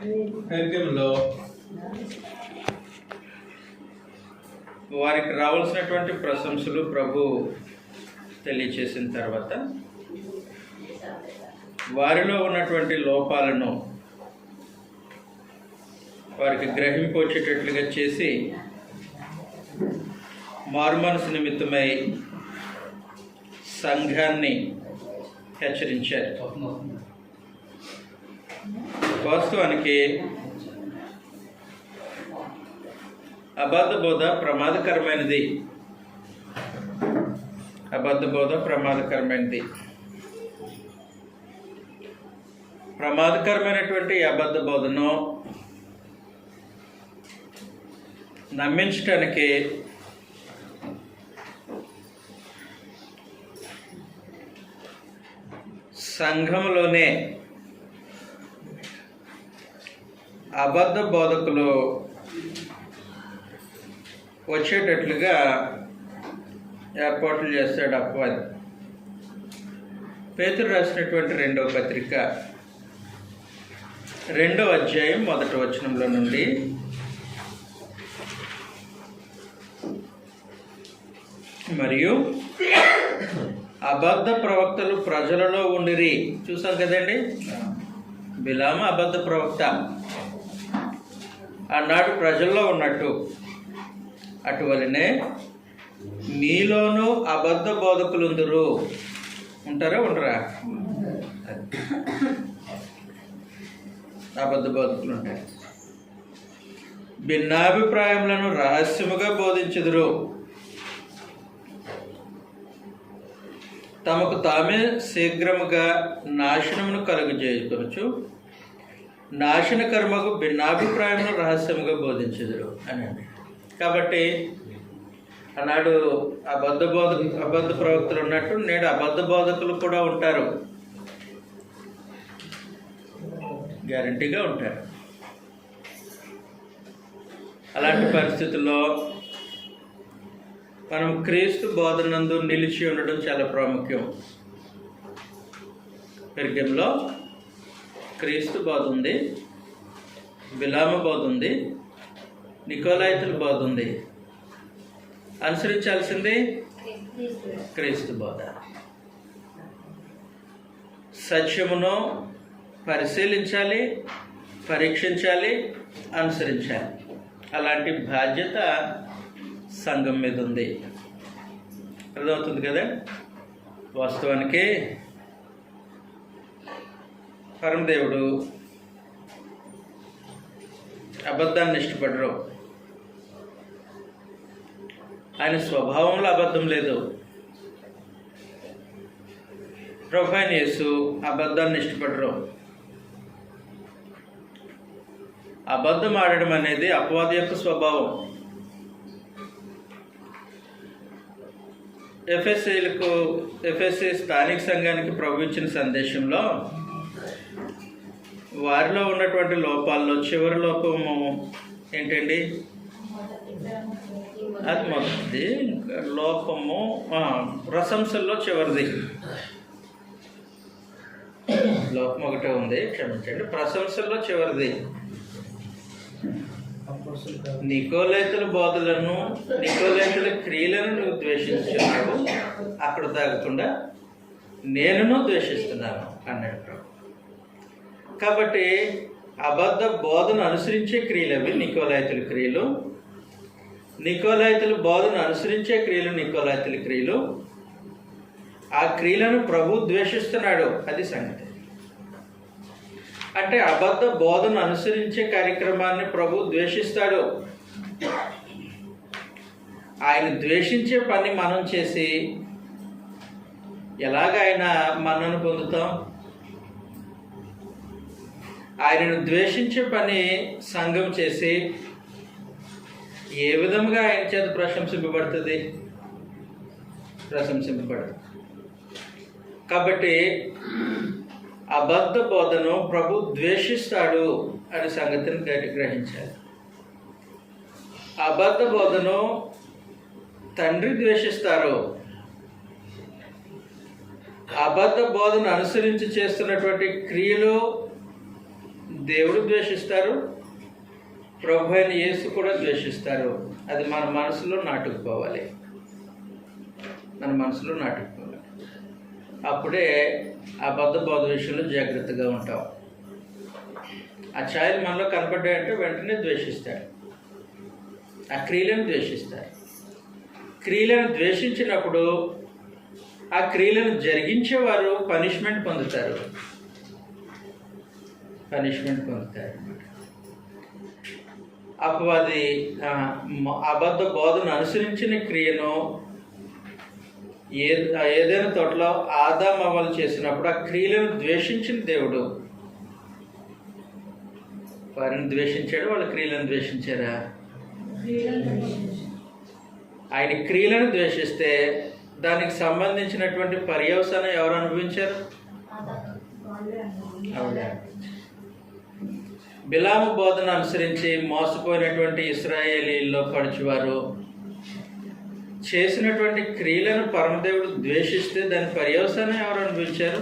కార్యక్రమంలో వారికి రావాల్సినటువంటి ప్రశంసలు ప్రభు తెలియచేసిన తర్వాత వారిలో ఉన్నటువంటి లోపాలను వారికి గ్రహింపు వచ్చేటట్లుగా చేసి మారుమనసు నిమిత్తమై సంఘాన్ని హెచ్చరించారు. వాస్తవానికి అబద్ధ బోధ ప్రమాదకరమైనది. ప్రమాదకరమైనటువంటి అబద్ధ బోధను నమ్మించటానికి సంఘంలోనే అబద్ధ బోధకులు వచ్చేటట్లుగా ఏర్పాట్లు చేస్తాడు అపవాది. పేతురు రాసినటువంటి 2వ పత్రిక 2వ అధ్యాయం 1వ వచనంలో నుండి మరియు అబద్ధ ప్రవక్తలు ప్రజలలో ఉండిరి. చూసాం కదండి, బిలామ అబద్ధ ప్రవక్త. ఆనాడు ప్రజల్లో ఉన్నట్టు అటువలనే మీలోనూ అబద్ధ బోధకులుందరు. ఉంటారా ఉండరా? అబద్ధ బోధకులు ఉంటారు. భిన్నాభిప్రాయములను రహస్యముగా బోధించుదురు. తమకు తామే శీఘ్రముగా నాశనమును కలుగజేయవచ్చు. నాశనకర్మకు భిన్నాభిప్రాయమును రహస్యముగా బోధించుదురు అని. కాబట్టి ఆనాడు అబద్ధ ప్రవక్తలు ఉన్నట్టు నేడు అబద్ధ బోధకులు కూడా ఉంటారు, గ్యారంటీగా ఉంటారు. అలాంటి పరిస్థితుల్లో మనం క్రీస్తు బోధనందు నిలిచి ఉండడం చాలా ప్రాముఖ్యం. పెర్గములో క్రీస్తు బోధ ఉంది, బిలామ బోధ ఉంది, నికోలాయితుల బోధ ఉంది. అనుసరించాల్సింది క్రీస్తు బోధ. సత్యమును పరిశీలించాలి, పరీక్షించాలి, అనుసరించాలి. అలాంటి బాధ్యత సంఘం మీద ఉంది. అర్థమవుతుంది కదా? వాస్తవానికి పరమదేవుడు అబద్ధాన్ని ఇష్టపడరు. ఆయన స్వభావంలో అబద్ధం లేదు. ప్రభువైన యేసు అబద్ధాన్ని ఇష్టపడరు. అబద్ధం ఆడడం అనేది అపవాది యొక్క స్వభావం. ఎఫెసీ స్థానిక సంఘానికి ప్రభు ఇచ్చిన సందేశంలో వారిలో ఉన్నటువంటి లోపాల్లో చివరి లోపము ఏంటండి? అది మొదటిది. లోపము ప్రశంసల్లో చివరిది. లోపం ఒకటే ఉంది, క్షమించండి. ప్రశంసల్లో చివరిది. నికోలైతుల బోధలను, నికోలైతుల క్రియలను నువ్వు ద్వేషిస్తున్నావు, అక్కడ తాగకుండా నేనును ద్వేషిస్తున్నాను అన్నాడు ప్రభు. కాబట్టి అబద్ధ బోధను అనుసరించే క్రియలు అవి నికోలైతుల క్రియలు. నికోలైతుల బోధను అనుసరించే క్రియలు నికోలైతుల క్రియలు. ఆ క్రియలను ప్రభు ద్వేషిస్తున్నాడు. అది సంగతి. అంటే అబద్ధ బోధను అనుసరించే కార్యక్రమాన్ని ప్రభు ద్వేషిస్తాడు. ఆయన ద్వేషించే పని మనం చేసి ఎలాగ ఆయన మన్నను పొందుతాం? ఆయనను ద్వేషించే పని సంఘం చేసి ఏ విధంగా ఆయన చేత ప్రశంసింపబడుతుంది? ప్రశంసింపబడదు. కాబట్టి అబద్ధ బోధను ప్రభు ద్వేషిస్తాడు అనే సంగతిని గ్రహించాలి. అబద్ధ బోధను తండ్రి ద్వేషిస్తారు. అబద్ధ బోధను అనుసరించి చేస్తున్నటువంటి క్రియలు దేవుడు ద్వేషిస్తారు, ప్రభు అయిన యేసు కూడా ద్వేషిస్తారు. అది మన మనసులో నాటుకుపోవాలి, మన మనసులో నాటుకుపోవాలి. అప్పుడే అబద్ధ బోధ విషయంలో జాగ్రత్తగా ఉంటాం. ఆ ఛాయలు మనలో కనపడ్డాయంటే వెంటనే ద్వేషిస్తాడు, ఆ క్రియలను ద్వేషిస్తారు. క్రియలను ద్వేషించినప్పుడు ఆ క్రియలను జరిగించేవారు పనిష్మెంట్ పొందుతారు. అపవాది అబద్ధ బోధను అనుసరించిన క్రియను ఏదైనా తోటలో ఆదాం అమలు చేసినప్పుడు ఆ క్రియలను ద్వేషించిన దేవుడు వారిని ద్వేషించాడు, వాళ్ళ క్రియలను ద్వేషించారా? ఆయన క్రియలను ద్వేషిస్తే దానికి సంబంధించినటువంటి పర్యవసానం ఎవరు అనుభవించారు? బిలాము బోధన అనుసరించి మోసపోయినటువంటి ఇశ్రాయేలీల్లో పడుచువారు చేసినటువంటి క్రియలను పరమదేవుడు ద్వేషిస్తే దాని పర్యవసానం ఎవరు అనుభవించారు?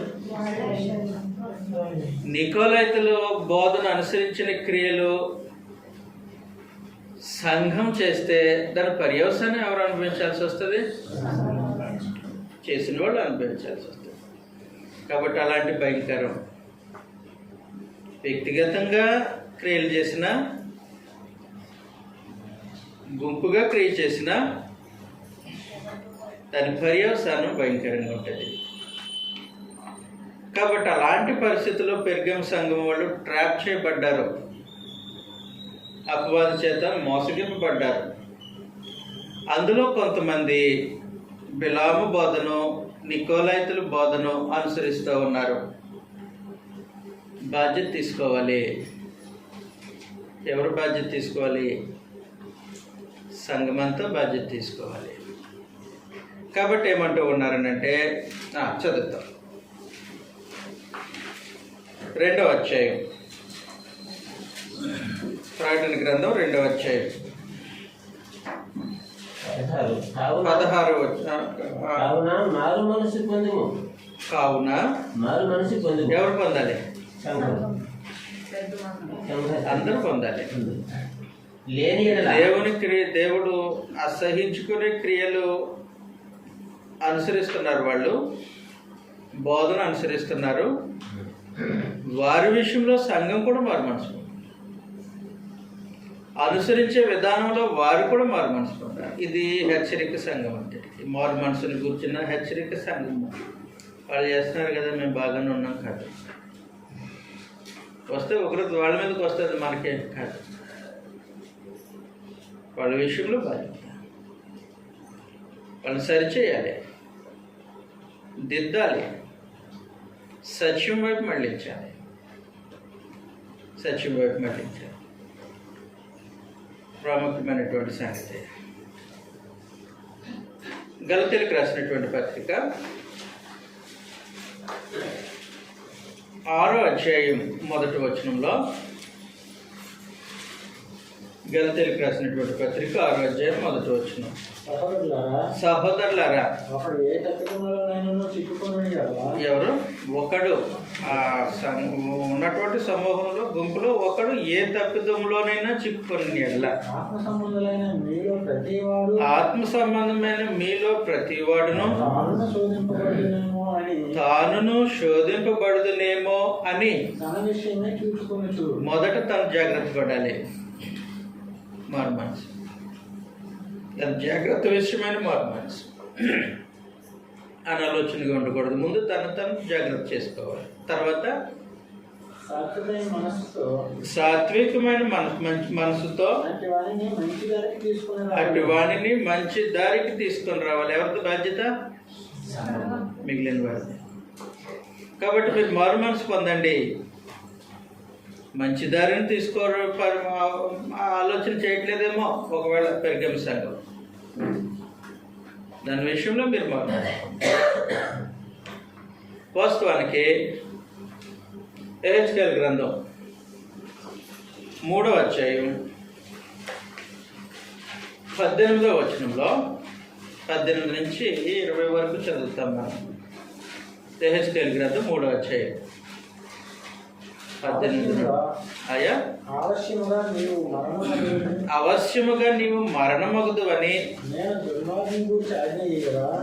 నికోలైతులు బోధన అనుసరించిన క్రియలు సంఘం చేస్తే దాని పర్యవసానం ఎవరు అనుభవించాల్సి వస్తుంది? చేసిన వాళ్ళు అనుభవించాల్సి వస్తుంది. కాబట్టి అలాంటి భయంకరం వ్యక్తిగతంగా క్రియలు చేసిన, గుంపుగా క్రియ చేసిన దాని పర్యవసానం భయంకరంగా ఉంటుంది. కాబట్టి అలాంటి పరిస్థితుల్లో పెర్గము సంఘం వాళ్ళు ట్రాప్ చేయబడ్డారు, అపవాది చేత మోసగింపబడ్డారు. అందులో కొంతమంది బిలాము బోధను, నికోలైతుల బోధను అనుసరిస్తూ ఉన్నారు. బాధ్యత తీసుకోవాలి. ఎవరు బాధ్యత తీసుకోవాలి? సంఘమంతా బాధ్యత తీసుకోవాలి. కాబట్టి ఏమంటూ ఉన్నారనంటే, చదువుతాం 2వ అధ్యాయం, ప్రకటన గ్రంథం 2వ అధ్యాయం 16. కావున ఎవరు పొందాలి? అందరూ పొందాలి. దేవుడు అసహించుకునే క్రియలు అనుసరిస్తున్నారు, వాళ్ళు బోధన అనుసరిస్తున్నారు. వారి విషయంలో సంఘం కూడా మారు మనసు అనుసరించే విధానంలో వారు కూడా మారు మనసు పొందారు. ఇది హెచ్చరిక సంఘం అంటే, మారు మనసుని కూర్చున్న హెచ్చరిక సంఘం. వాళ్ళు చేస్తున్నారు కదా, మేము బాగానే ఉన్నాం కాదు. వస్తే ఒకరోజు వాళ్ళ మీదకి వస్తుంది, మనకేం కాదు. వాళ్ళ విషయంలో బాధ్యత, వాళ్ళు సరిచేయాలి, దిద్దాలి, సత్యం వైపు మళ్ళించాలి. ప్రాముఖ్యమైనటువంటి సంగతి. గలతీయులకు రాసినటువంటి పత్రిక 6వ అధ్యాయం 1వ వచనంలో, గలతీయులకు రాసినటువంటి పత్రిక 6వ అధ్యాయం 1వ వచనం. సహోదరులారా, ఎవరు ఒకడు ఉన్నటువంటి సమూహంలో, గుంపులో ఒకడు ఏ తప్పిదంలోనైనా చిక్కుకొని ఆత్మ సంబంధమైన మీలో ప్రతివాడును తానును శోధింపబడుదునేమో అని మొదట తను జాగ్రత్త పడాలి. మారు మనసు, తన జాగ్రత్త విషయమైన మారు మనసు, అనాలోచనగా ఉండకూడదు. ముందు తను జాగ్రత్త చేసుకోవాలి. తర్వాత సాత్వికమైన మనసుతో అటు వాణిని మంచి దారికి తీసుకొని రావాలి. ఎవరితో బాధ్యత? మిగిలిన వారిది. కాబట్టి మీరు మారు మనసు పొందండి, మంచి దారిని తీసుకోవడం ఆలోచన చేయట్లేదేమో ఒకవేళ పెర్గము సంఘం, దాని విషయంలో మీరు మారు. వాస్తవానికి ఎహెచ్కేల్ గ్రంథం 3వ అధ్యాయం 18వ వచనంలో 18 నుంచి 20 వరకు చదువుతాం మనం. ఎహెచ్కేల్ గ్రంథం 3వ అధ్యాయం 18 అయ్యా అవశ్యముగా నీవు మరణమగుదు అని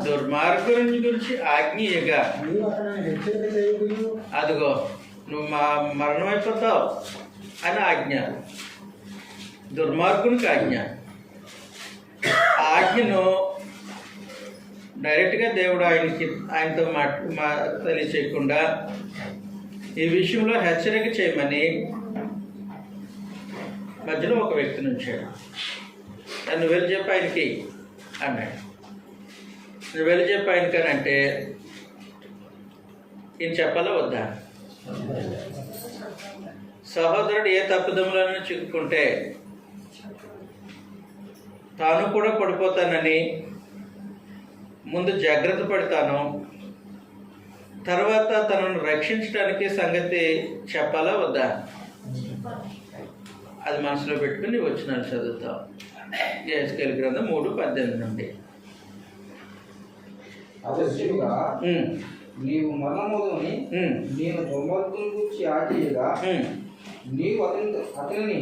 దుర్మార్గుని గురించి ఆజ్ఞయగా అదిగో నువ్వు మరణం అయిపోతావు అని ఆజ్ఞ, దుర్మార్గునికి ఆజ్ఞ. ఆజ్ఞను డైరెక్ట్గా దేవుడు ఆయనతో తెలియచేయకుండా ఈ విషయంలో హెచ్చరిక చేయమని మధ్యలో ఒక వ్యక్తిని ఉంచాడు. నువ్వు వెళ్ళి చెప్పి ఆయనకి అన్నాడు. నువ్వు వెళ్ళి చెప్పి ఆయనకని అంటే ఈయన చెప్పాలా వద్దా? సహోదరుడు ఏ తప్పిదములను చిక్కుకుంటే తాను కూడా పడిపోతానని ముందు జాగ్రత్త పడతాను, తర్వాత తనను రక్షించడానికి సంగతి చెప్పాలా వద్దా? అది మనసులో పెట్టుకుని వచనాలు చదువుతాం. యెహెజ్కేలు గ్రంథం 3:18 నుండి. నీవు మరణమగుదుని నేను దుర్మార్గుని గురించి ఆజ్ఞయగా నీవు అతనిని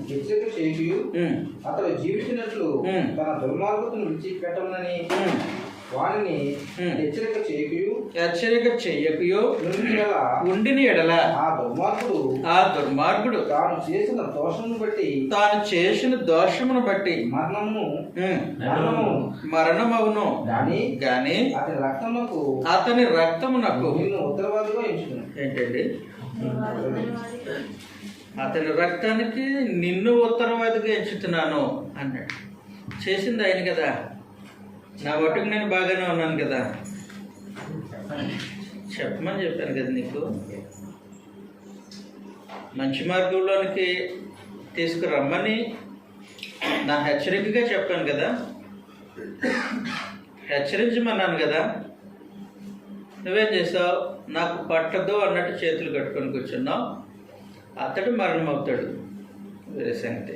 హెచ్చరిక చేయు, అతడు జీవించినట్లు తన దుర్మార్గతను విడిచిపెట్టమని వాడిని హెచ్చరిక చేయకయు ఉండిని ఎడల ఆ దుర్మార్గుడు తాను చేసిన దోషమును బట్టి మరణమవును గాని అతని రక్తమునకు ఉత్తరవాదిగా ఏంటండి? అతని రక్తానికి నిన్ను ఉత్తరవాదిగా ఎంచుతున్నాను అన్నాడు. చేసింది ఆయన కదా, నా మటుకు నేను బాగానే ఉన్నాను కదా, చెప్పమని చెప్పాను కదా నీకు. మంచి మార్గంలోనికి తీసుకురమ్మని నా హెచ్చరికగా చెప్పాను కదా, హెచ్చరించమన్నాను కదా. నువ్వేం చేసావు? నాకు పట్టదు అన్నట్టు చేతులు కట్టుకొని కూర్చున్నావు. అతడు మరణం అవుతాడు, వేరే సంగతి.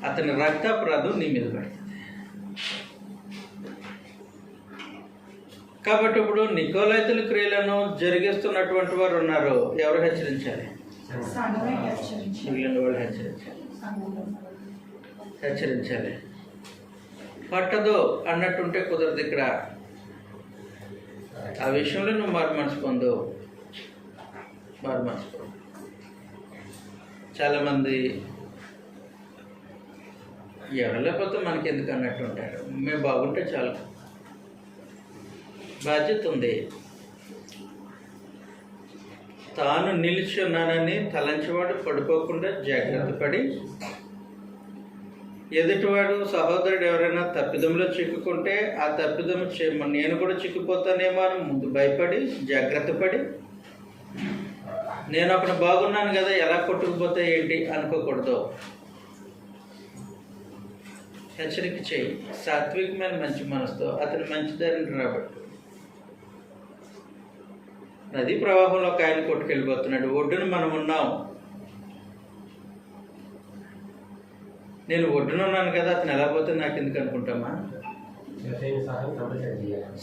అతని రక్తాపరాధం నీ మీద పడుతుంది. కాబట్టి ఇప్పుడు నికోలైతుల క్రియలను జరిగిస్తున్నటువంటి వారు ఉన్నారు. ఎవరు హెచ్చరించాలి? మిగిలిన వాళ్ళు హెచ్చరించాలి. పట్టదు అన్నట్టుంటే కుదరదు. ఇక్కడ ఆ విషయంలో నువ్వు మారు మనసు పొందు. చాలామంది ఎవరు లేకపోతే మనకి ఎందుకు అన్నట్టు ఉంటారు. మేము బాగుంటే చాలు. బాధ్యత ఉంది. తాను నిలిచి ఉన్నానని తలంచేవాడు పడిపోకుండా జాగ్రత్త పడి, ఎదుటివాడు సహోదరుడు ఎవరైనా తప్పిదంలో చిక్కుకుంటే ఆ తప్పిదం నేను కూడా చిక్కుపోతానేమో అని ముందు భయపడి జాగ్రత్త పడి, నేను అక్కడ బాగున్నాను కదా ఎలా కొట్టుకుపోతే ఏంటి అనుకోకూడదు. హెచ్చరిక చేయి. సాత్వికమైన మంచి మనసుతో అతని మంచి దారిని రాబట్టు. నదీ ప్రవాహంలో ఒక ఆయన కొట్టుకెళ్ళిపోతున్నాడు. ఒడ్డున మనం ఉన్నాం. నేను ఒడ్డున ఉన్నాను కదా, అతను ఎలా పోతే నాకు ఎందుకు అనుకుంటామా?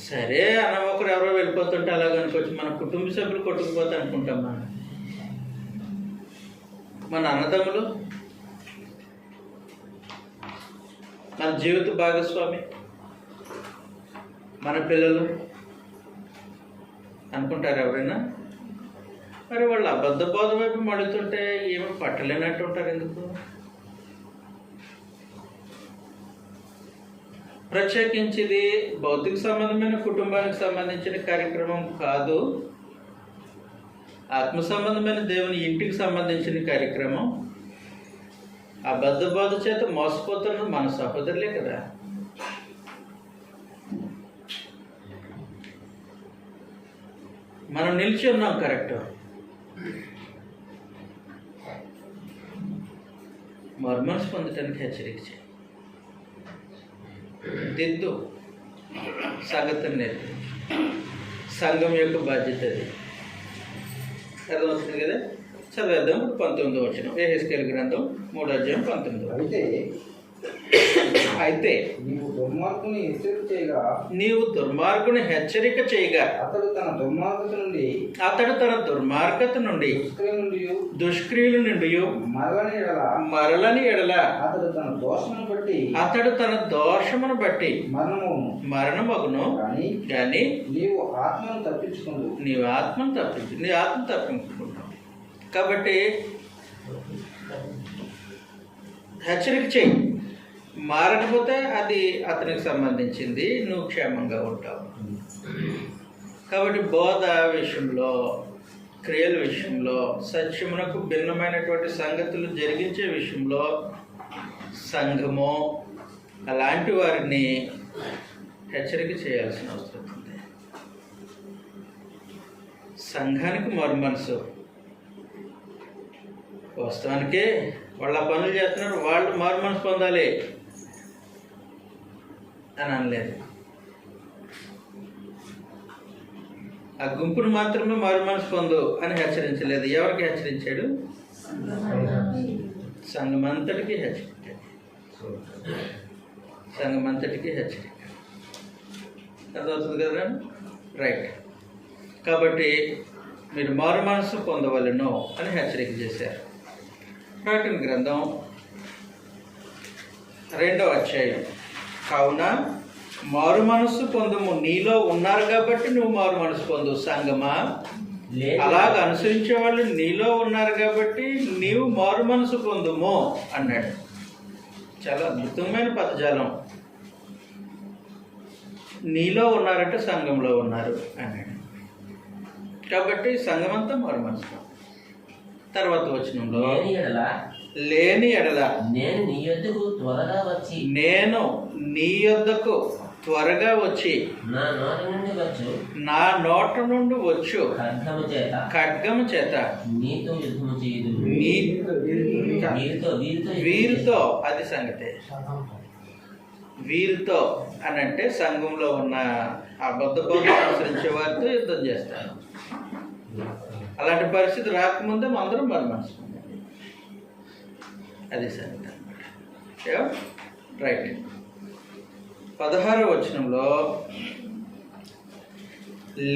సరే, అన్నమొకరు ఎవరో వెళ్ళిపోతుంటే అలాగ అనుకోవచ్చు. మన కుటుంబ సభ్యులు కొట్టుకుపోతే అనుకుంటామా? మన అన్నదమ్ములు, మన జీవిత భాగస్వామి, మన పిల్లలు అనుకుంటారు ఎవరైనా? మరి వాళ్ళు అబద్ధ బోధ వైపు మడుతుంటే ఏమో పట్టలేనట్టు ఉంటారు. ఎందుకు? ప్రత్యేకించి ఇది భౌతిక సంబంధమైన కుటుంబానికి సంబంధించిన కార్యక్రమం కాదు. ఆత్మ సంబంధమైన దేవుని ఇంటికి సంబంధించిన కార్యక్రమం. అబద్ధ బోధ చేత మోసపోతున్న మన సహోదరులే కదా. మనం నిలిచి ఉన్నాం కరెక్ట్. మర్మన్స్ పొందటానికి హెచ్చరిక చేయి. దిద్దు, సంగతి నేర్పు. సంఘం యొక్క బాధ్యత అది. అర్థమవుతుంది కదా? చదివేద్దాం. 19వ వచనం, యెహెజ్కేలు గ్రంథం 3:19. అయితే నీవు దుర్మార్గుని హెచ్చరిక చేయగా నీవు దుర్మార్గుని హెచ్చరిక చేయగా అతడు తన దుర్మార్గత నుండి అతడు తన దుర్మార్గత నుండి దుష్క్రియ నుండి దుష్క్రియల నుండి మరలని ఎడల మరలని ఎడల అతడు తన దోషమును బట్టి మరణమగును కానీ నీవు ఆత్మను తప్పించుకుందు. నీ ఆత్మ తప్పించుకుంటావు. కాబట్టి హెచ్చరిక చేయి. మారకపోతే అది అతనికి సంబంధించింది, నువ్వు క్షేమంగా ఉంటావు. కాబట్టి బోధ విషయంలో, క్రియల విషయంలో, సత్యమునకు భిన్నమైనటువంటి సంగతులు జరిగించే విషయంలో సంఘము అలాంటి వారిని హెచ్చరిక చేయాల్సిన అవసరం ఉంది. సంఘానికి మనసు వాస్తవానికి వాళ్ళ పనులు చేస్తున్నారు, వాళ్ళు మనసు పొందాలి అని అనలేదు. ఆ గుంపును మాత్రమే మనసు పొందు అని హెచ్చరించలేదు. ఎవరికి హెచ్చరించాడు? సంఘమంతటికి హెచ్చరించాడు. సంఘమంతటికి హెచ్చరిక. అర్థమవుతుంది కదా? రైట్. కాబట్టి మీరు మనసు పొందవలెను అని హెచ్చరిక చేశారు. ప్రకటన గ్రంథం 2వ అధ్యాయం. కావున మారు మనస్సు పొందుము, నీలో ఉన్నారు కాబట్టి నువ్వు మారు మనసు పొందు. సంగమా, అలాగ అనుసరించే వాళ్ళు నీలో ఉన్నారు కాబట్టి నీవు మారు మనసు పొందుము అన్నాడు. చాలా అద్భుతమైన పదజాలం. నీలో ఉన్నారంటే సంఘంలో ఉన్నారు అన్నాడు. కాబట్టి సంఘమంతా మారు మనసు. తర్వాత వచనంలో లేని ఎడల నేను నీ యొద్దకు త్వరగా వచ్చి నా నోట నుండి వచ్చు ఖడ్గము చేత వీరితో, అది సంగతే. వీరితో అని అంటే సంఘంలో ఉన్న అబద్ధ బోధన అనుసరించే వారితో యుద్ధం చేస్తాను. అలాంటి పరిస్థితి రాకముందే అందరం మనసు. అది సంగతి అన్నమాట. రైట్. 16వ వచనంలో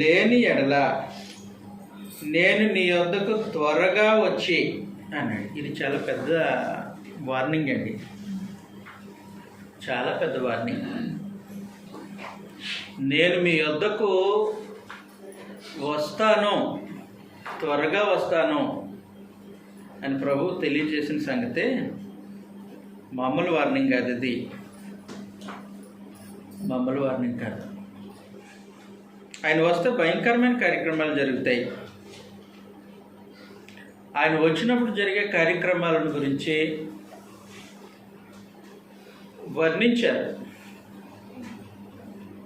లేని ఎడల నేను నీ వద్దకు త్వరగా వచ్చి అన్నాడు. ఇది చాలా పెద్ద వార్నింగ్ అండి, చాలా పెద్ద వార్నింగ్. నేను మీ వద్దకు వస్తాను, త్వరగా వస్తాను అని ప్రభు తెలియజేసిన సంగతే మామూలు వార్నింగ్ కాదు. ఇది మామూలు వార్నింగ్ కాదు. ఆయన వస్తే భయంకరమైన కార్యక్రమాలు జరుగుతాయి. ఆయన వచ్చినప్పుడు జరిగే కార్యక్రమాలను గురించి వర్ణించారు,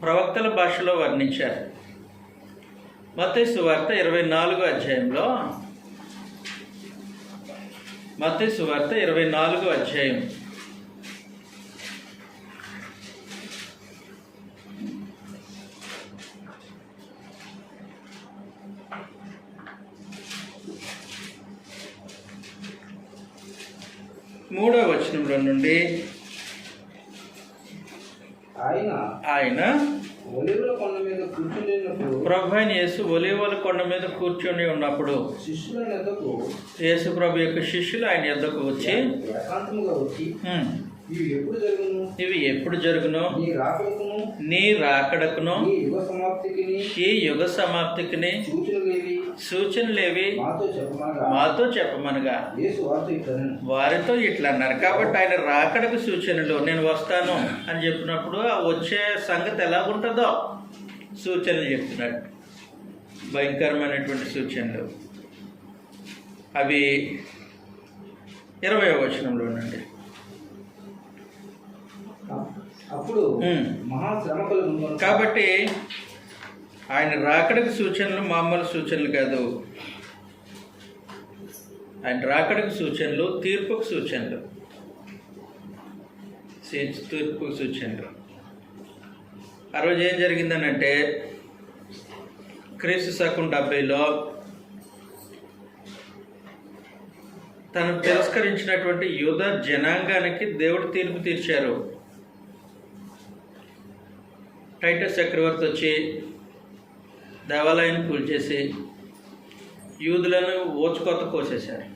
ప్రవక్తల భాషలో వర్ణించారు. మత్తయి సువార్త 24వ అధ్యాయంలో, మత్తయి సువార్త 24వ అధ్యాయం 3వ వచనంలో నుండి ఆయన ప్రభు అయిన యేసు ఒలీవల కొండ మీద కూర్చొని ఉన్నప్పుడు యేసు ప్రభు యొక్క శిష్యులు ఆయన యొద్దకు వచ్చి ఇవి ఎప్పుడు జరుగును, నీ రాకడకును ఈ యుగ సమాప్తికి సూచనలేవి మాతో చెప్పమనగా వారితో ఇట్లా అన్నారు. కాబట్టి ఆయన రాకడకు సూచనలు, నేను వస్తాను అని చెప్పినప్పుడు ఆ వచ్చే సంగతి ఎలా ఉంటుందో సూచనలు చెప్తున్నాడు. భయంకరమైనటువంటి సూచనలు. అవి 20వ వచనంలో నుండి. కాబట్టి ఆయన రాకడకు సూచనలు మామూలు సూచనలు కాదు. ఆయన రాకడకు సూచనలు తీర్పుకు సూచనలు, తీర్పుకు సూచనలు. ఆ రోజు ఏం జరిగిందనంటే క్రీస్తు శకం 70లో తను తిరస్కరించినటువంటి యూద జనాంగానికి దేవుడు తీర్పు తీర్చారు. టైటస్ చక్రవర్తి వచ్చి దేవాలయాన్ని కూల్చేసి యూదులను ఓచుకోత కోసేశారు.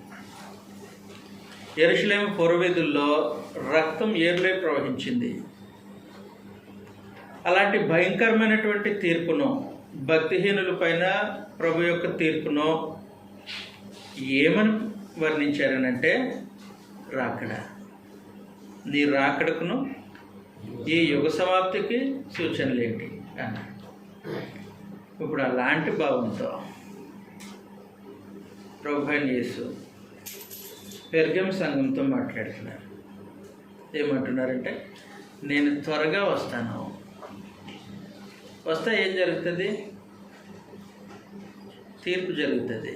యెరూషలేము పురవీధుల్లో రక్తం ఏర్లై ప్రవహించింది. అలాంటి భయంకరమైనటువంటి తీర్పును, భక్తిహీనుల పైన ప్రభు యొక్క తీర్పును ఏమని వర్ణించారనంటే రాకడ. నీ రాకడకును ఈ యుగ సమాప్తికి సూచనలు ఏంటి అన్నారు. ఇప్పుడు అలాంటి భావంతో ప్రభు అయిన యేసు పెర్గం సంఘంతో మాట్లాడుతున్నారు. ఏమంటున్నారంటే, నేను త్వరగా వస్తాను. వస్తే ఏం జరుగుతుంది? తీర్పు జరుగుతుంది,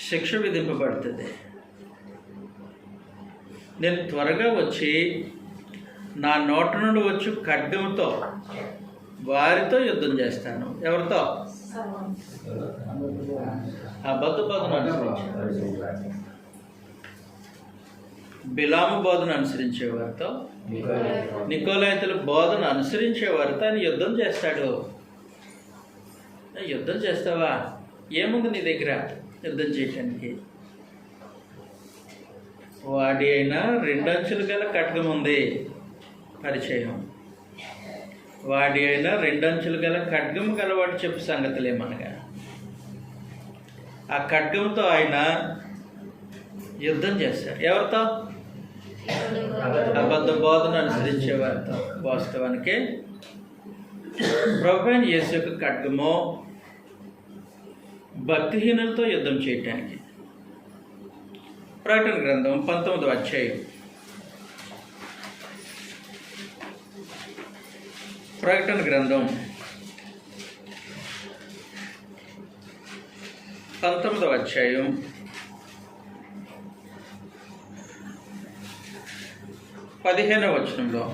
శిక్ష విధింపబడుతుంది. నేను త్వరగా వచ్చి నా నోట నుండి వచ్చి ఖడ్గంతో వారితో యుద్ధం చేస్తాను. ఎవరితో? అబద్ధ బోధన అనుసరించి, బిలాము బోధన అనుసరించే వారితో, నికోలాయితుల బోధన అనుసరించే వారితో ఆయన యుద్ధం చేస్తాడు. యుద్ధం చేస్తావా? ఏముంది నీ దగ్గర యుద్ధం చేయటానికి? వాడి అయినా 2 అంచులు గల ఖడ్గం ఉంది, పరిచయం. వాడి అయినా 2 అంచులు గల ఖడ్గం గలవాడు చెప్పు సంగతులేమనగా, ఆ ఖడ్గంతో ఆయన యుద్ధం చేశారు. ఎవరితో? అబద్ధ బోధన అనుసరించే వారితో. వాస్తవానికి ప్రభువైన యేసు యొక్క ఖడ్గము భక్తిహీనులతో యుద్ధం చేయటానికి. ప్రకటన గ్రంథం 19వ అధ్యాయం. ప్రకటన గ్రంథం 19వ అధ్యాయం 15వ వచనంలో,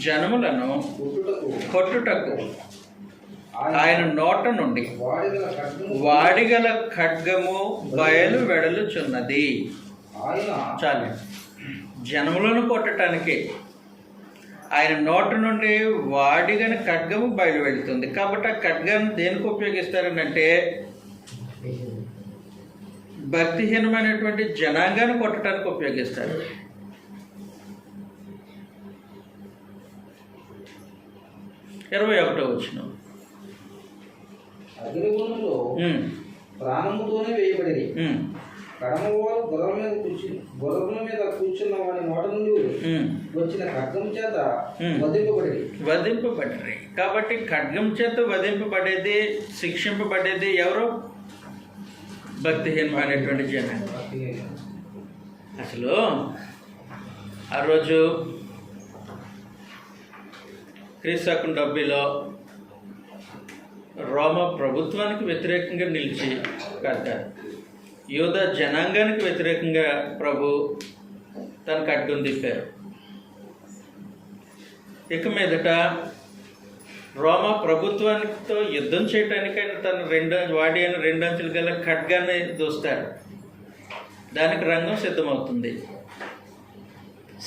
జనములను కొట్టుటకు ఆయన నోట నుండి వాడిగల ఖడ్గము బయలు వెడలుచున్నది. చాలు, జనములను కొట్టడానికి ఆయన నోట నుండి వాడిగల ఖడ్గము బయలు వెళుతుంది. కాబట్టి ఆ ఖడ్గాన్ని దేనికి ఉపయోగిస్తారనంటే, భక్తిహీనమైనటువంటి జనాంగాన్ని కొట్టడానికి ఉపయోగిస్తారు. ఇరవై 21వ వచనం, అగ్నిగుండంలో ప్రాణముతోనే వేయబడి కడమవారు గుర్రముల మీద కూర్చున్న వాడి నోట నుండి వచ్చిన ఖడ్గం చేత వధింపబడి. కాబట్టి ఖడ్గం చేత వధింపబడేది, శిక్షింపబడేది ఎవరు? భక్తిహీనమైనటువంటి జనం. అసలు ఆ రోజు క్రీస్తు 70లో రోమా ప్రభుత్వానికి వ్యతిరేకంగా నిలిచి కాక యూద జనాంగానికి వ్యతిరేకంగా ప్రభు తన ఖడ్గం తిప్పారు. ఇక మీదట రోమా ప్రభుత్వానితో యుద్ధం చేయడానికి తన వాడి అయిన 2 అంచులు గల ఖడ్గాన్ని దూస్తాడు. దానికి రంగం సిద్ధమవుతుంది.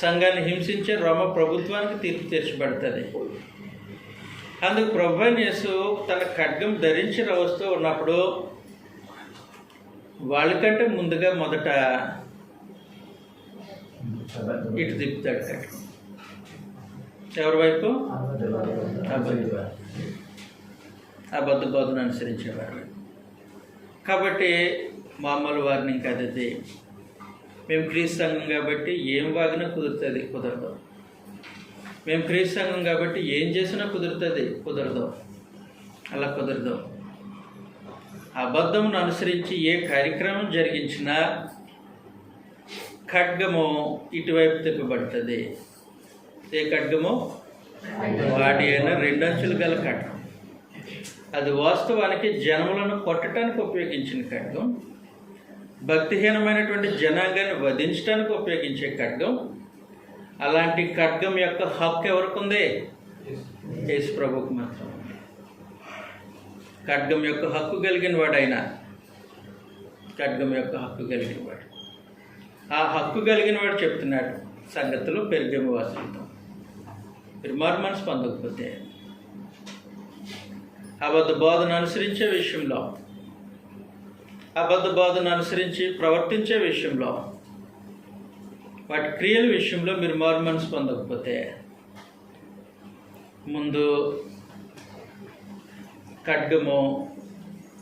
సంఘాన్ని హింసించే రోమా ప్రభుత్వానికి తీర్పు తీర్చబడుతుంది. అందుకు ప్రభువైన యేసు తన ఖడ్గం ధరించి వస్తూ ఉన్నప్పుడు వాళ్ళకంటే ముందుగా మొదట ఇటు తిప్పుతాడు ఖడ్గం. ఎవరి వైపు? అబద్ధ బోధన అనుసరించేవారు. కాబట్టి మామూలు వార్నింగ్ కాదు అది. మేము క్రీస్తు సంఘం కాబట్టి ఏం వాగినా కుదురుతుంది? కుదరదు. మేము క్రీస్తు సంఘం కాబట్టి ఏం చేసినా కుదురుతుంది? కుదరదు. అలా కుదరదు. అబద్ధమును అనుసరించి ఏ కార్యక్రమం జరిగించినా ఖడ్గము ఇటువైపు తిప్పబడుతుంది. ఏ ఖడ్గము? వాడి అయిన 2 అంచులు గల ఖడ్గం. అది వాస్తవానికి జనములను కొట్టడానికి ఉపయోగించిన ఖడ్గం, భక్తిహీనమైనటువంటి జనాంగాన్ని వధించడానికి ఉపయోగించే ఖడ్గం. అలాంటి ఖడ్గం యొక్క హక్కు ఎవరికి ఉంది? యేసు ప్రభువుకు మాత్రం. ఖడ్గం యొక్క హక్కు కలిగిన వాడు ఆయన. ఖడ్గం యొక్క హక్కు కలిగిన వాడు. ఆ హక్కు కలిగిన వాడు చెప్తున్నాడు సంగతులు పెర్గము వాసులతో. మీరు మారు మనసు పొందకపోతే అబద్ధ బోధన అనుసరించే విషయంలో, అబద్ధ బోధన అనుసరించి ప్రవర్తించే విషయంలో, వాటి క్రియల విషయంలో మీరు మారు మనసు పొందకపోతే ముందు ఖడ్గము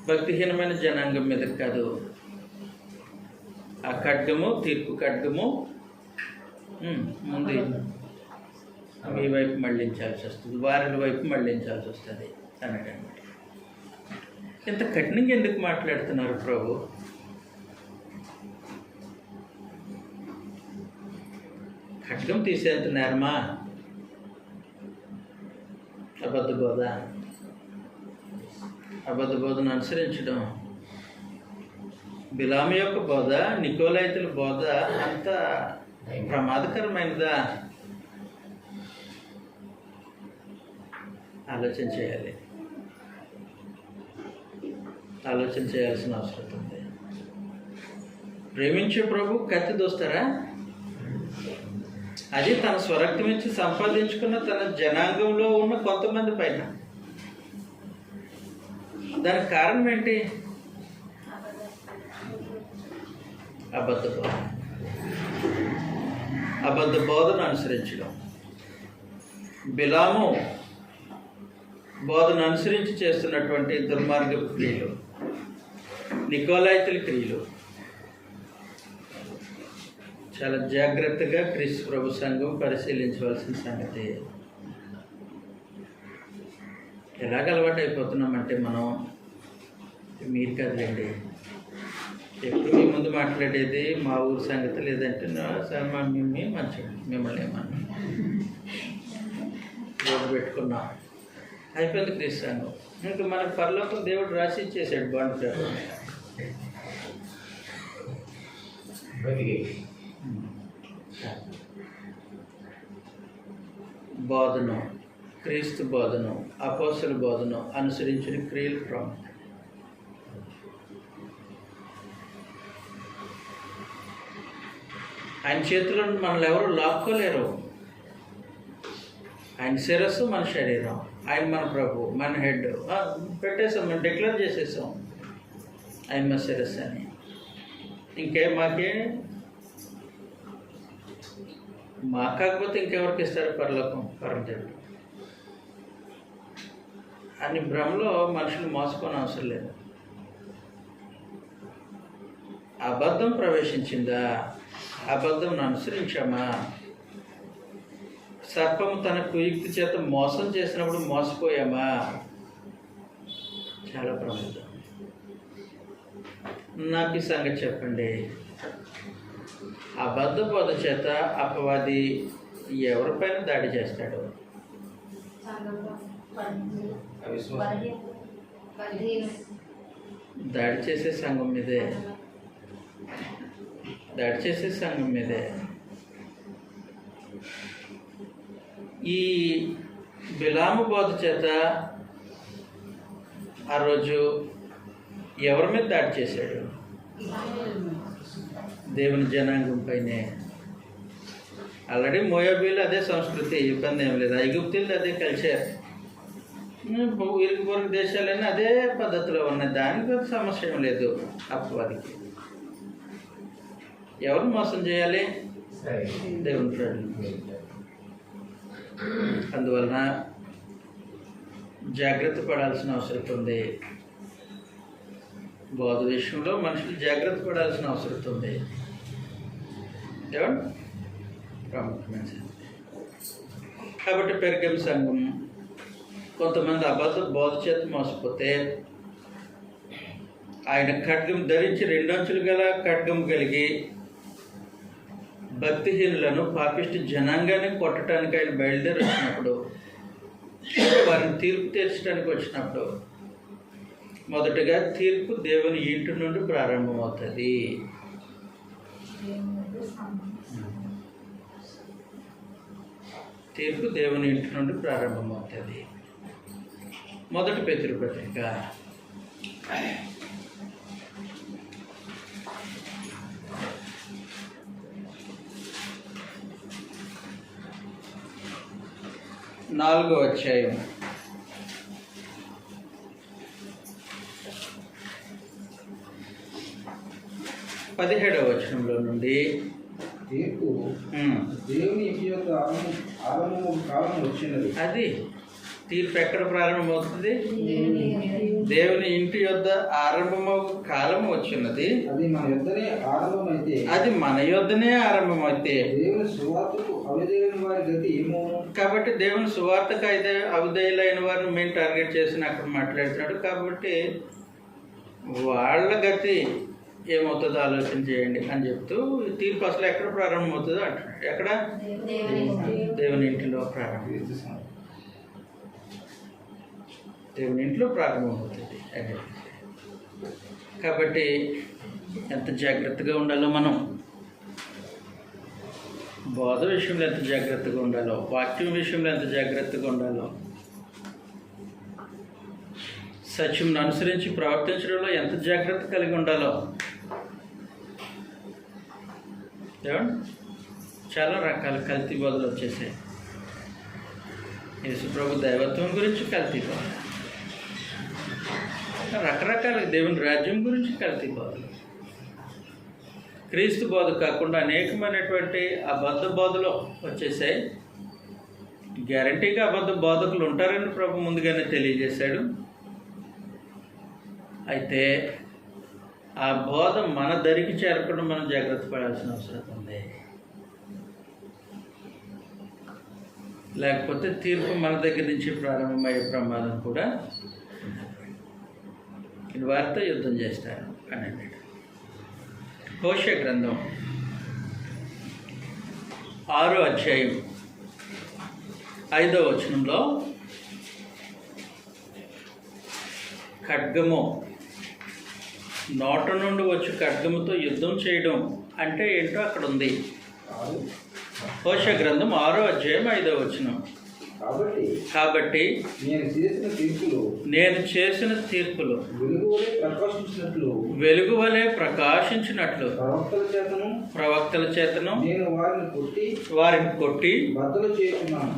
భక్తిహీనమైన జనాంగం మీద కాదు, ఆ ఖడ్గము తీర్పు ఖడ్గము ముందు మీ వైపు మళ్ళించాల్సి వస్తుంది, వారి వైపు మళ్ళించాల్సి వస్తుంది అనకండి. ఇంత కఠినంగా ఎందుకు మాట్లాడుతున్నారు ప్రభు? ఖడ్గం తీసేంత నేరమా? అబద్ధ బోధ, అబద్ధ బోధను అనుసరించడం, బిలాము యొక్క బోధ, నికోలైతుల బోధ అంత ప్రమాదకరమైనదా? ఆలోచన చేయాలి, ఆలోచన చేయాల్సిన అవసరం ఉంది. ప్రేమించే ప్రభు కత్తి దోస్తారా? అది తన స్వరక్తం ఇచ్చి సంపాదించుకున్న తన జనాంగంలో ఉన్న కొంతమంది పైన. దానికి కారణం ఏంటి? అబద్ధ బోధ, అబద్ధ బోధను అనుసరించడం. బిలాము బోధను అనుసరించి చేస్తున్నటువంటి దుర్మార్గ క్రియలు, నికోలైతుల క్రియలు చాలా జాగ్రత్తగా క్రీస్తు ప్రభు సంఘం పరిశీలించవలసిన సంగతి. ఎలాగ అలవాటు అయిపోతున్నామంటే మనం, మీరు కదండి ఎప్పుడు మీ ముందు మాట్లాడేది మా ఊరు సంగతి, లేదంటే మిమ్మల్ని ఏమన్నా రోడ్డు పెట్టుకున్నాం అయిపోయింది క్రీస్తు సంఘం. ఇంకా మనకు పరలోకం దేవుడు రాసి ఇచ్చేసాడు బాండ్ పేపర్. బోధను, క్రీస్తు బోధను, అపోస్తల బోధను అనుసరించిన క్రియలు ప్రాముఖ్యం. ఆయన చేతిలో మనల్ని ఎవరు లాక్కోలేరు. ఆయన శిరస్సు మన శరీరం, ఆయన మన ప్రభు, మన హెడ్. పెట్టేసాం, మనం డిక్లేర్ చేసేసాం ఆయన మన శిరస్సు అని. మాకే మాకు కాకపోతే ఇంకెవరికి ఇస్తారు పరలోకం, పరమదేవుడు అని భ్రమలో మనుషులు మోసపోని అవసరం లేదు. అబద్ధం ప్రవేశించిందా? అబద్ధం అనుసరించామా? సర్పము తన కుయుక్తి చేత మోసం చేసినప్పుడు మోసపోయామా? చాలా ప్రమాదం. నాకు ఈ సంగతి చెప్పండి. అబద్ధ బోధ చేత అపవాది ఎవరిపైన దాడి చేస్తాడు? దాడి చేసే సంఘం మీదే, దాడి చేసే సంఘం మీదే. ఈ బిలాము బోధ చేత ఆ రోజు ఎవరి మీద దాడి చేశాడు? దేవుని జనాంగం పైనే. ఆల్రెడీ మోయాబీలు అదే సంస్కృతి, ఇబ్బంది ఏం లేదు. ఐగుప్తీలు అదే కల్చర్, ఇరుగు పొరుగు దేశాలన్నీ అదే పద్ధతిలో ఉన్నాయి. దానికి ఒక సమస్య ఏం లేదు. అపవాదికి ఎవరు మోసం చేయాలి? దేవుని ప్రజలు. అందువలన జాగ్రత్త పడాల్సిన అవసరం ఉంది. బోధ విషయంలో మనుషులు జాగ్రత్త పడాల్సిన అవసరం ఉంది. ఏమండి? ప్రాముఖ్యమైన సంగతి. కాబట్టి పెర్గం సంఘం కొంతమంది అబద్ధ బోధ చేత మోసపోతే ఆయన ఖడ్గం ధరించి 2 అంచులు గల ఖడ్గం కలిగి భక్తిహీనులను, పాపిష్టి జనాంగాన్ని కొట్టడానికి ఆయన బయలుదేరి వచ్చినప్పుడు, వారిని తీర్పు తీర్చడానికి వచ్చినప్పుడు, మొదటగా తీర్పు దేవుని ఇంటి నుండి ప్రారంభమవుతుంది. తీర్పు దేవుని ఇంటి నుండి ప్రారంభమవుతుంది. మొదటి పేతురు పత్రిక నాలుగో అధ్యాయం 17వ వచనంలో నుండి తీర్పు దేవుని ఇంటి యొక్క ఆరంభము కాలం వచ్చినది. అది తీర్పు ఎక్కడ ప్రారంభమవుతుంది? దేవుని ఇంటి యొద్ద ఆరంభము కాలం వచ్చినది. అది మన యొద్దనే ఆరంభమైతే అది మన యొద్దనే ఆరంభమైతే దేవుని సువార్తకు అవిధేయులైన వారి గతి ఏమో. కాబట్టి దేవుని సువార్తకు అయితే అవిధేయులైన వారిని మేము టార్గెట్ చేసిన అక్కడ మాట్లాడుతున్నాడు. కాబట్టి వాళ్ళ గతి ఏమవుతుందో ఆలోచన చేయండి అని చెప్తూ తీర్పు అసలు ఎక్కడ ప్రారంభమవుతుందో అంటున్నాడు. ఎక్కడ? దేవుని ఇంటిలో ప్రారంభం. దేవుని ఇంట్లో ప్రారంభమవుతుంది. కాబట్టి ఎంత జాగ్రత్తగా ఉండాలో మనం, బోధ విషయంలో ఎంత జాగ్రత్తగా ఉండాలో, వాక్యం విషయంలో ఎంత జాగ్రత్తగా ఉండాలో, సత్యంను అనుసరించి ప్రవర్తించడంలో ఎంత జాగ్రత్త కలిగి ఉండాలో. ఏమండి, చాలా రకాల కల్తీ బోధలు వచ్చేసాయి. యేసుప్రభు దైవత్వం గురించి కల్తీ బోధ, రకరకాల దేవుని రాజ్యం గురించి కల్తీ బోధలు, క్రీస్తు బోధ కాకుండా అనేకమైనటువంటి అబద్ధ బోధలు వచ్చేసాయి. గ్యారంటీగా అబద్ధ బోధకులు ఉంటారని ప్రభు ముందుగానే తెలియజేశాడు. అయితే ఆ బోధ మన దరికి చేరకుండా మనం జాగ్రత్త పడాల్సిన అవసరం ఉంది. లేకపోతే తీర్పు మన దగ్గర నుంచి ప్రారంభమయ్యే ప్రమాదం కూడా ఇది. వారితో యుద్ధం చేస్తారు అని అన్నాడు. హోషే గ్రంథం 6వ అధ్యాయం 5వ వచనంలో ఖడ్గము, నోట నుండి వచ్చి ఖడ్గముతో యుద్ధం చేయడం అంటే ఏంటో అక్కడ ఉంది. హోషే గ్రంథం 6వ అధ్యాయం 5వ వచనం. కాబట్టి నేను చేసిన తీర్పులు వెలుగు వలె ప్రకాశించినట్లు ప్రవక్తల చేతను వారిని కొట్టి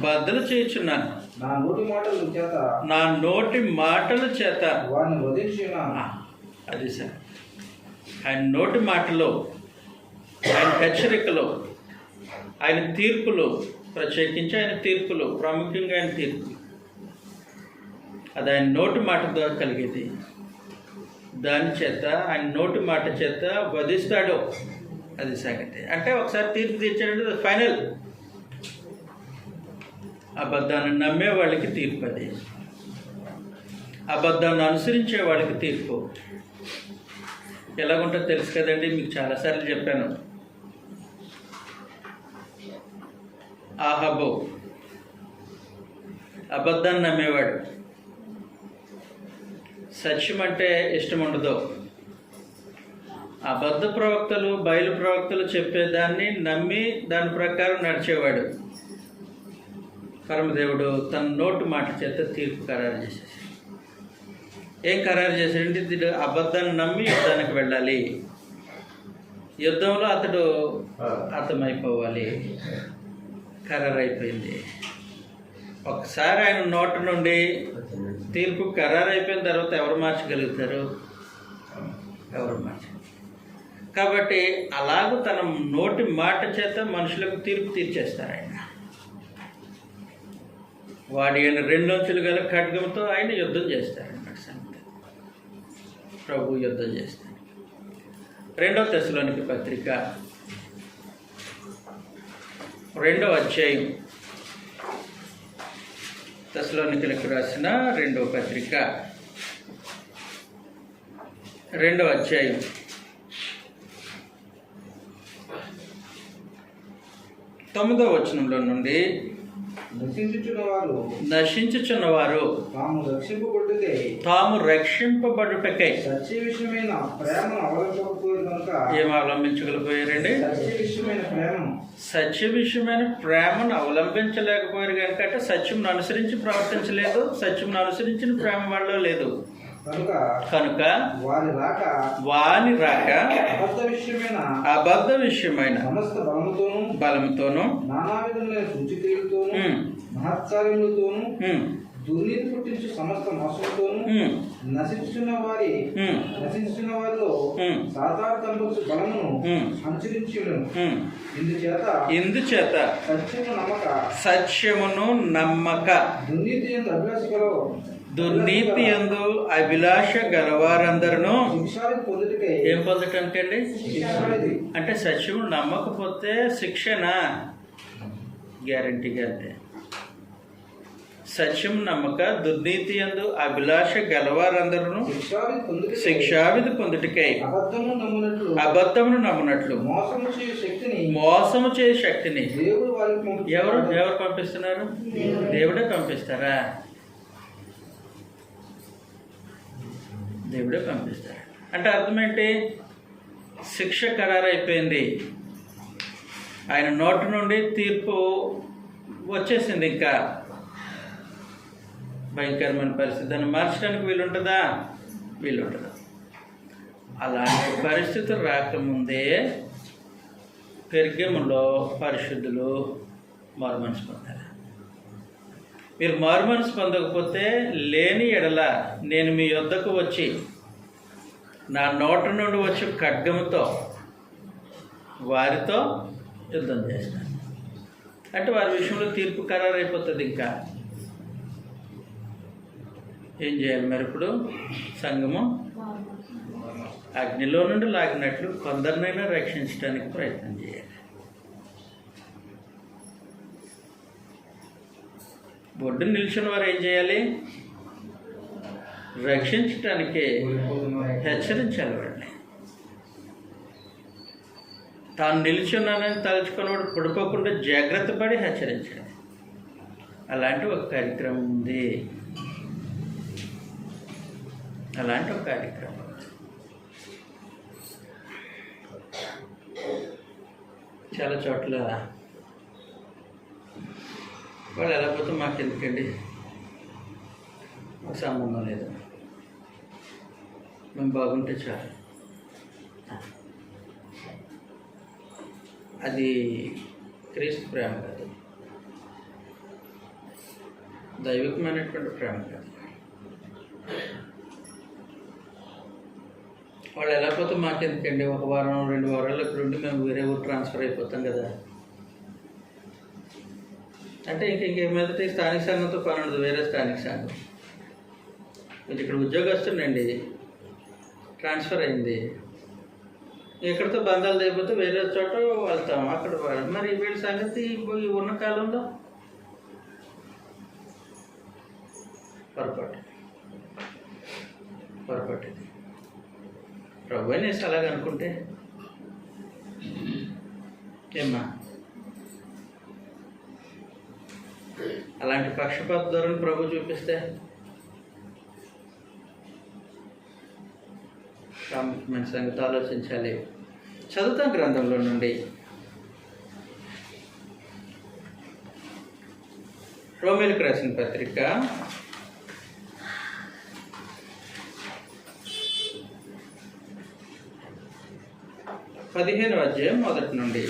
బద్దలు చేయుచున్నాను. నా నోటి మాటల చేత అది సార్, ఆయన నోటి మాటలో, ఆయన హెచ్చరికలో, ఆయన తీర్పులు, ప్రత్యేకించి ఆయన తీర్పులు, ప్రాముఖ్యంగా ఆయన తీర్పులు, అది ఆయన నోటి మాట ద్వారా కలిగేది. దాని చేత, ఆయన నోటి మాట చేత వధిస్తాడు. అది సంగతి. అంటే ఒకసారి తీర్పు తీర్చాడంటే అది ఫైనల్. అబద్ధాన్ని నమ్మే వాళ్ళకి తీర్పు అది, అబద్ధాన్ని అనుసరించే వాళ్ళకి తీర్పు. ఎలాగుంటుందో తెలుసు కదండి, మీకు చాలాసార్లు చెప్పాను. ఆహాబు అబద్ధాన్ని నమ్మేవాడు, సత్యం అంటే ఇష్టం ఉండదు. అబద్ధ ప్రవక్తలు, బయలు ప్రవక్తలు చెప్పేదాన్ని నమ్మి దాని ప్రకారం నడిచేవాడు. పరమదేవుడు తన నోటి మాట చేత తీర్పు ఖరారు చేసేసి, ఏం ఖరారు చేశాడంటే ఇతడు అబద్ధాన్ని నమ్మి యుద్ధానికి వెళ్ళాలి, యుద్ధంలో అతడు హతమైపోవాలి. ఖరారు అయిపోయింది. ఒకసారి ఆయన నోట నుండి తీర్పు ఖరారు అయిపోయిన తర్వాత ఎవరు మార్చగలుగుతారు? ఎవరు మార్చ. కాబట్టి అలాగూ తన నోటి మాట చేత మనుషులకు తీర్పు తీర్చేస్తారు. ఆయన వాడి ఆయన 2 అంచులు గల ఖడ్గంతో ఆయన యుద్ధం చేస్తారన్నమాట. ప్రభు యుద్ధం చేస్తాడు. 2వ తెస్సలోనికీ పత్రిక 2వ అధ్యాయం, తెస్సలోనికీలకు రాసిన 2వ పత్రిక 2వ అధ్యాయం 9వ వచనంలో నుండి నశించుచున్నవారు తాము రక్షింపబడుటకై ఏం అవలంబించగలిపోయారండి? సత్య విషయమైన ప్రేమను అవలంబించలేకపోయారు కనుక, అంటే సత్యంను అనుసరించి ప్రవర్తించలేదు, సత్యంను అనుసరించిన ప్రేమ వాళ్ళలో లేదు. కనుక వారి రాక అబద్ధ విషయమైన సమస్త బలముతోను నానా విధములైన సూచిక్రియలతోను మహత్కార్యములతోను దుర్నీతి పుట్టించి సమస్త మోసముతోను నశించున్న వారిలో సాతాను కనబరుచు బలమును సంచరించును. ఇందుచేత సత్యమును నమ్మక దుర్నీతి యందు అభిలాష గలవారందరూ ఏం పొందటానికండి? అంటే సత్యము నమ్మకపోతే శిక్షణ గ్యారంటీగా. అంటే సత్యం నమ్మక దుర్నీతి యందు అభిలాష గలవారందరూ శిక్షావిధి పొందుటకై అబద్ధమును నమ్మునట్లు మోసము చేయ శక్తిని ఎవరు పంపిస్తున్నారు? దేవుడే పంపిస్తారా? దేవుడే పంపిస్తాడు. అంటే అర్థం ఏంటి? శిక్ష ఖరారైపోయింది, ఆయన నోటి నుండి తీర్పు వచ్చేసింది. ఇంకా భయంకరమైన పరిస్థితి, దాన్ని మార్చడానికి వీలుంటుందా? వీలుంటుందా? అలాంటి పరిస్థితులు రాకముందే పెర్గములో పరిశుద్ధులు మారుమనసు పొందారు. మీరు మారుమనసు పొందకపోతే లేని ఎడల నేను మీ యొద్దకు వచ్చి నా నోట నుండి వచ్చి ఖడ్గముతో వారితో యుద్ధం చేస్తాను. అంటే వారి విషయంలో తీర్పు ఖరారైపోతుంది. ఇంకా ఏం చేయాలి మరి? ఇప్పుడు సంఘము అగ్నిలో నుండి లాగినట్లు కొందరినైనా రక్షించడానికి ప్రయత్నం చేయాలి. బొడ్డు నిల్చున్న వారు ఏం చేయాలి? రక్షించటానికి హెచ్చరించాలి వాడిని. తాను నిల్చున్నానని తలుచుకున్నవాడు పడిపోకుండా జాగ్రత్త పడి హెచ్చరించాలి. అలాంటి ఒక కార్యక్రమం ఉంది. చాలా చోట్ల వాళ్ళు ఎలా పోతే మాకు ఎందుకండి, మాకు సంబంధం లేదు, మేము బాగుంటే చాలు. అది క్రీస్తు ప్రేమ కాదు, దైవికమైనటువంటి ప్రేమ కాదు. వాళ్ళు ఎలా పోతే మాకెందుకండి, ఒక వారం 2 వారాలు ఇక్కడ ఉండి మేము వేరే ఊరు ట్రాన్స్ఫర్ అయిపోతాం కదా. అంటే ఇంకేమైతే స్థానిక సంఘంతో పని ఉండదు, వేరే స్థానిక సంఘం. మీరు ఇక్కడ ఉద్యోగస్తుండండి, ట్రాన్స్ఫర్ అయింది, ఎక్కడితో బంధాలు లేకపోతే వేరే చోట వెళ్తాం, అక్కడ మరి వీళ్ళ సంగతి ఉన్న కాలంలో పొరపాటు ఇది. ప్రభు అనేసి అలాగ అనుకుంటే ఏమ్మా? అలాంటి పక్షపాత ధోరణి ప్రభు చూపిస్తే ప్రాముఖ్యమైన సంగతి ఆలోచించాలి. చదువుతాం గ్రంథంలో నుండి. రోమేలకు రాసిన పత్రిక 15వ అధ్యాయం 1 నుండి.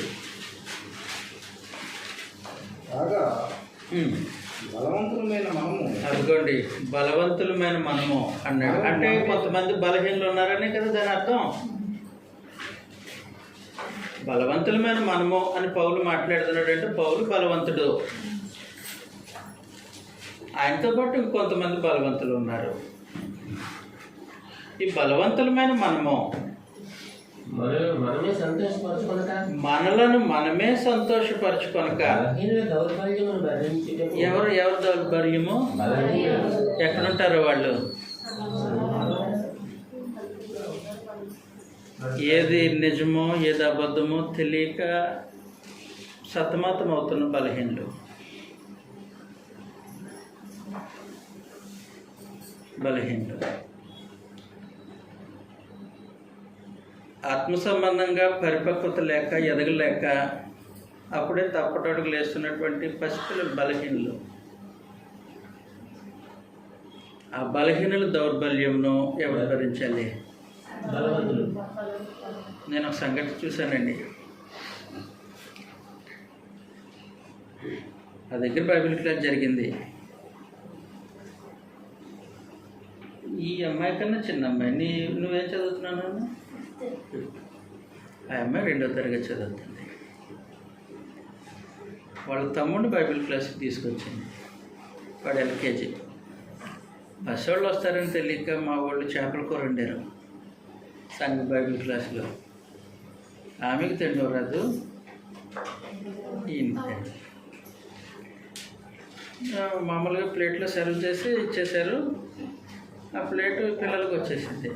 అదిగోండి, బలవంతులమైన మనము అన్నాడు. అంటే కొంతమంది బలహీనలు ఉన్నారనే కదా దాని అర్థం. బలవంతులమైన మనము అని పౌలు మాట్లాడుతున్నాడు. అంటే పౌలు బలవంతుడు, ఆయనతో పాటు కొంతమంది బలవంతులు ఉన్నారు. ఈ బలవంతులమైన మనము మనలను మనమే సంతోషపరచుకొనక. ఎవరు దౌర్బల్యము? ఎక్కడుంటారు వాళ్ళు? ఏది నిజమో ఏది అబద్ధమో తెలియక సతమతం అవుతున్న బలహీనులు. ఆత్మ సంబంధంగా పరిపక్వత లేక ఎదగలేక అప్పుడే తప్పటడుగులు వేస్తున్నటువంటి పసిపిల్లలు బలహీనులు. ఆ ఆ బలహీనుల దౌర్బల్యంను ఎవరు భరించాలి? బలవంతులు. నేను ఒక సంఘటన చూశానండి. ఆ దగ్గర బైబిల్ క్లాస్ జరిగింది. ఈ అమ్మాయి కన్నా చిన్న అమ్మాయి, నువ్వేం చదువుతున్నాను? ఆ అమ్మాయి 2వ తరగతి చదువుతుంది. వాళ్ళ తమ్ముడు బైబిల్ క్లాస్కి తీసుకొచ్చింది. వాడు LKG. బస్సు వాళ్ళు వస్తారని తెలియక మా వాళ్ళు చేపల కూర వండారు సంఘ బైబిల్ క్లాస్లో. ఆమెకు తిండో రాదు, ఈయన మామూలుగా ప్లేట్లో సర్వ్ చేసి ఇచ్చేశారు. ఆ ప్లేటు పిల్లలకు వచ్చేసింది.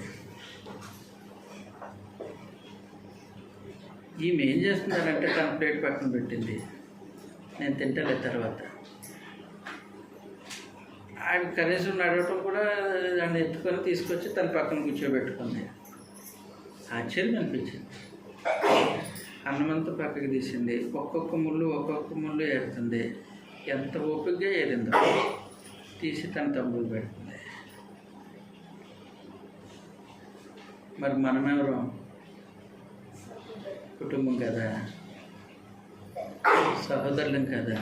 ఈమె ఏం చేస్తున్నారంటే తన ప్లేట్ పక్కన పెట్టింది. నేను తింటలేదు తర్వాత. ఆయన కనీసం నడవటం కూడా దాన్ని ఎత్తుకొని తీసుకొచ్చి తన పక్కన కూర్చోబెట్టుకుంది. ఆశ్చర్యం అనిపించింది. అన్నమంతా పక్కకి తీసింది. ఒక్కొక్క ముళ్ళు ఏరుతుంది. ఎంత ఓపికగా ఏరిందో తీసి తన తమ్ముడు పెడుతుంది. మరి మనమెవరు? కుటుంబం కదా, సహోదరులం కదా.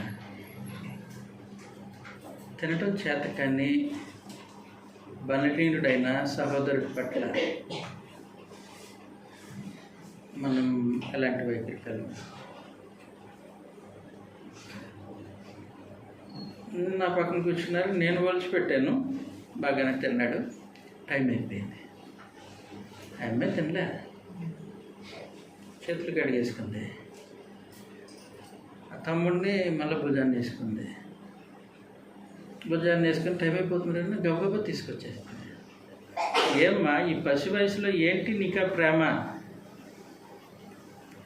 తినటం చేత కానీ బలహీనుడైన సహోదరుడి పట్ల మనం ఎలాంటి వైఖరి? నా పక్కన కూర్చున్నారు, నేను ఒలిచి పెట్టాను, బాగానే తిన్నాడు. టైం అయిపోయింది. ఆ అమ్మాయి తినలే, చేతులు కడిగేసుకుంది. ఆ తమ్ముడిని మళ్ళీ భుజాన్ని వేసుకుంది. భుజాన్ని వేసుకొని టైం అయిపోతుందని గబగబా తీసుకొచ్చేస్తుంది. ఏమ్మా ఈ పసి వయసులో ఏంటి నీకా ప్రేమ?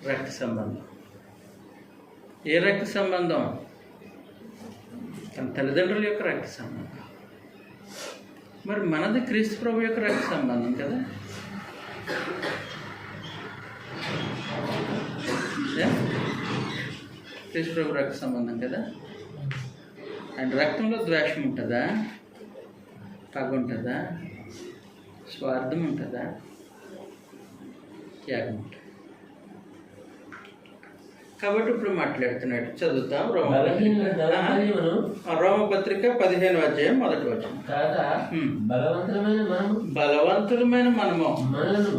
రక్త సంబంధం. ఏ రక్త సంబంధం? తన తల్లిదండ్రుల యొక్క రక్త సంబంధం. మరి మనది క్రీస్తు ప్రభు యొక్క రక్త సంబంధం కదా. క్రీస్తు ప్రభు రక్త సంబంధం కదా. అండ్ రక్తంలో ద్వేషం ఉంటుందా? పగ ఉంటుందా? స్వార్థం ఉంటుందా? త్యాగం ఉంటుంది. కాబట్టి ఇప్పుడు మాట్లాడుతున్నాడు. చదువుతాం. రోమపత్రిక 15వ అధ్యాయం 1వ వచనం. బలవంతులమైన మనము మనలను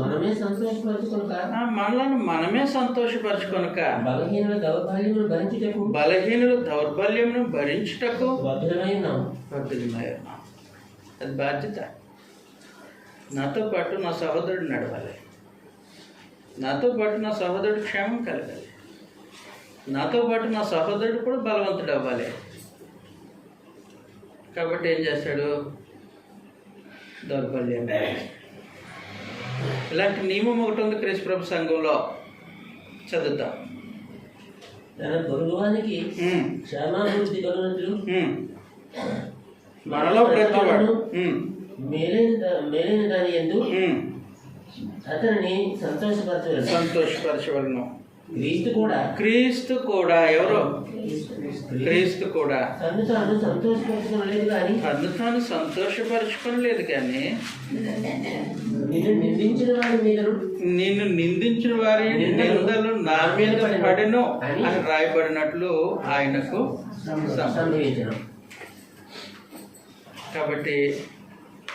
మనమే సంతోషపరచుకొనక బలహీనుల దౌర్బల్యమును భరించుటకు బద్ధులమైనాం. అది బాధ్యత. నాతో పాటు నా సహోదరుడు నడవాలి. నాతో పాటు నా సహోదరుడు క్షేమం కలగాలి. నాతో పాటు నా సహోదరుడు కూడా బలవంతుడు అవ్వాలి. కాబట్టి ఏం చేస్తాడు? దౌర్బల్యం. ఇలాంటి నియమం ఒకటి ఉంది క్రీస్తు ప్రభు సంఘంలో. చదువుతాం. తన పొరుగువానికి క్షేమాభివృద్ధి కలుగునట్లు మనలో ప్రతివాడు మేలైన దాని యందు అతనిని సంతోషపరచవలను. క్రీస్తు కూడా ఎవరు? క్రీస్తు కూడా తను తాను సంతోషపరచుకోలేదు కానీ నిన్ను నిందించిన వారి నిందలు నా మీద పడెను అని రాయబడినట్లు ఆయనకు సంభవించను. కాబట్టి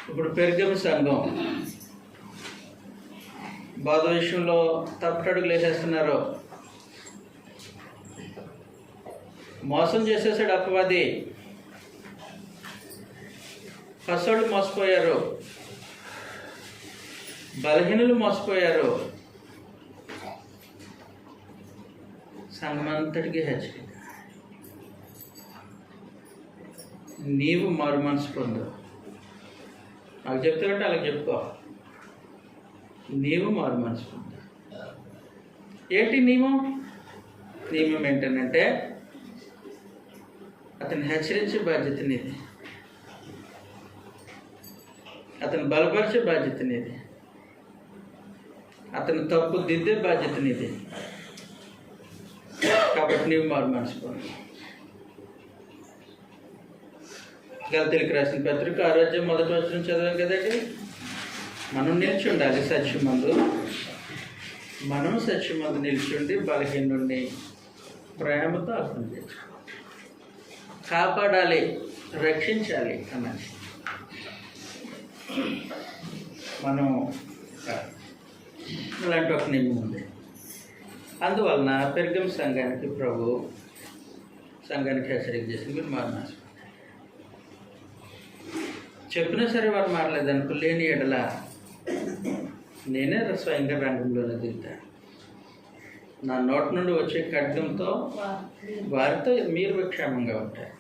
ఇప్పుడు పెరుగము సంఘం బాధ విషయంలో తప్పటడుగులు వేసేస్తున్నారు. మోసం చేసేసాడు అపవాది. పసోళ్ళు మోసపోయారు, బలహీనులు మోసపోయారు. సంఘమంతటికి హెచ్చరిక. నీవు మారు మనసు పొందు. నాకు చెప్తానంటే అలాగ చెప్పుకో. నీవు మారు మనసు పొందు. ఏంటి నియమం? నియమం ఏంటంటే అతన్ని హెచ్చరించే బాధ్యత నీది, అతను బలపరిచే బాధ్యత నీది, అతను తప్పు దిద్దే బాధ్యత నీది. కాబట్టి నీవు మారు మనసు పొందు. గలతీలకు రాసిన పత్రిక 6:1 చదివాం కదండి. మనం నిలిచి ఉండాలి సత్యమందు. మనం సత్యమందు నిలిచుండి బలహీనుడిని ప్రేమతో అర్థం చేసుకోవాలి, కాపాడాలి, రక్షించాలి అన్నది మనం ఇలాంటి ఒక నియమం ఉంది. అందువలన పెర్గం సంఘానికి ప్రభు సంఘానికి హెచ్చరిక చేసింది, మీరు మారనాలి. చెప్పినా సరే వారు మారలేదనుకో, లేని ఎడల నేనే స్వయంగా రంగంలోనే దిగుతాను. నా నోటి నుండి వచ్చే ఖడ్గంతో వారితో మీరు క్షేమంగా ఉంటారు.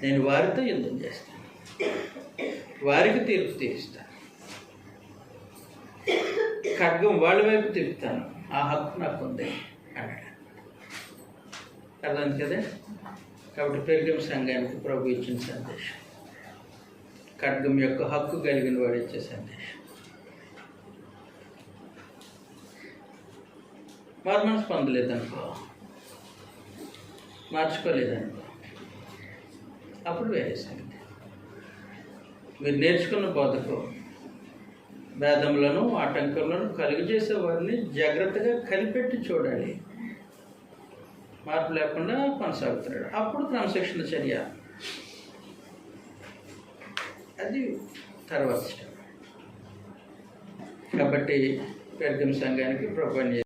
నేను వారితో యుద్ధం చేస్తాను, వారికి తీర్పు తీరుస్తాను, ఖడ్గం వాళ్ళ వైపు తిప్పుతాను, ఆ హక్కు నాకు ఉంది అన్నాడు. అర్థమైంది కదా. కాబట్టి పెర్గం సంఘానికి ప్రభు ఇచ్చిన సందేశం, ఖడ్గం యొక్క హక్కు కలిగిన వాడు ఇచ్చే సందేశం. వారు మనసు పొందలేదనుకో, మార్చుకోలేదనుకో, అప్పుడు వేరే సంగతి. మీరు నేర్చుకున్న బోధకు భేదములను ఆటంకములను కలుగజేసే వారిని జాగ్రత్తగా కనిపెట్టి చూడాలి. మార్పు లేకుండా కొనసాగుతున్నాడు, అప్పుడు క్రమశిక్షణ చర్య, అది తర్వాత స్టెప్. కాబట్టి పెర్గం సంఘానికి ప్రభుని